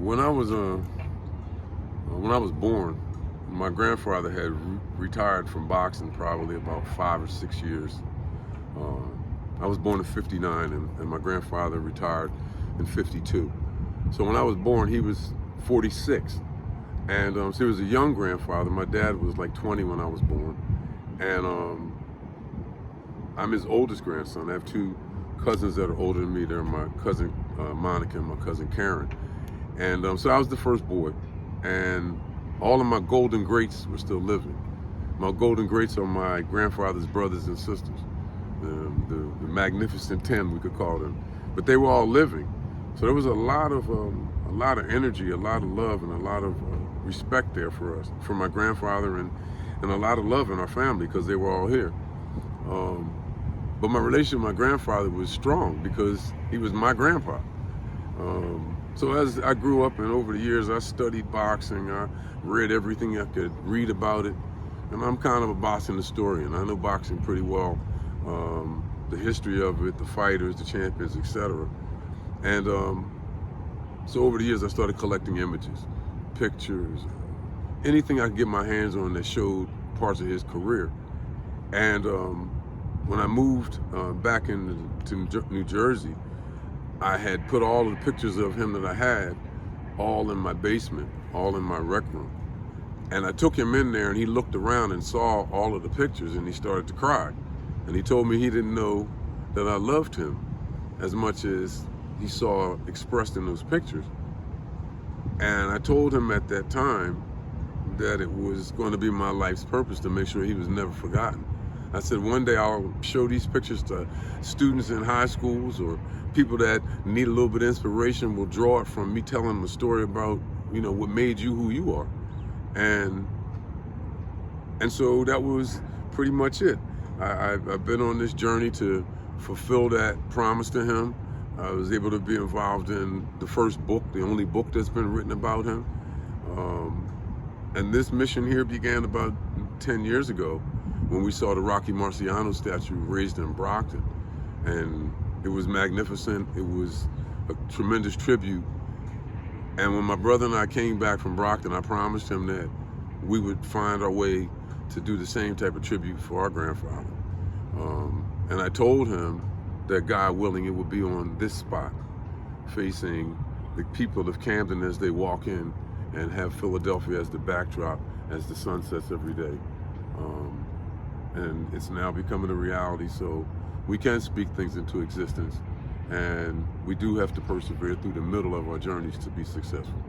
When I was born, my grandfather had retired from boxing probably about 5 or 6 years. I was born in '59, and my grandfather retired in '52. So when I was born, he was 46, and so he was a young grandfather. My dad was like 20 when I was born, and I'm his oldest grandson. I have two cousins that are older than me. They're my cousin Monica and my cousin Karen. And so I was the first boy, and all of my golden greats were still living. My golden greats are my grandfather's brothers and sisters, the Magnificent 10, we could call them. But they were all living. So there was a lot of energy, a lot of love, and a lot of respect there for us, for my grandfather, and a lot of love in our family because they were all here. But my relationship with my grandfather was strong because he was my grandpa. So as I grew up, and over the years I studied boxing, I read everything I could read about it, and I'm kind of a boxing historian. I know boxing pretty well, the history of it, the fighters, the champions, etc. And so over the years I started collecting images, pictures, anything I could get my hands on that showed parts of his career. And when I moved back to New Jersey, I had put all of the pictures of him that I had all in my basement, all in my rec room. And I took him in there, and he looked around and saw all of the pictures, and he started to cry. And he told me he didn't know that I loved him as much as he saw expressed in those pictures. And I told him at that time that it was going to be my life's purpose to make sure he was never forgotten. I said, one day I'll show these pictures to students in high schools, or people that need a little bit of inspiration will draw it from me telling them a story about, what made you who you are. And so that was pretty much it. I've been on this journey to fulfill that promise to him. I was able to be involved in the first book, the only book that's been written about him. And this mission here began about 10 years ago when we saw the Rocky Marciano statue raised in Brockton. And it was magnificent. It was a tremendous tribute. And when my brother and I came back from Brockton, I promised him that we would find our way to do the same type of tribute for our grandfather. And I told him that, God willing, it would be on this spot, facing the people of Camden as they walk in, and have Philadelphia as the backdrop as the sun sets every day. And it's now becoming a reality, so we can speak things into existence, and we do have to persevere through the middle of our journeys to be successful.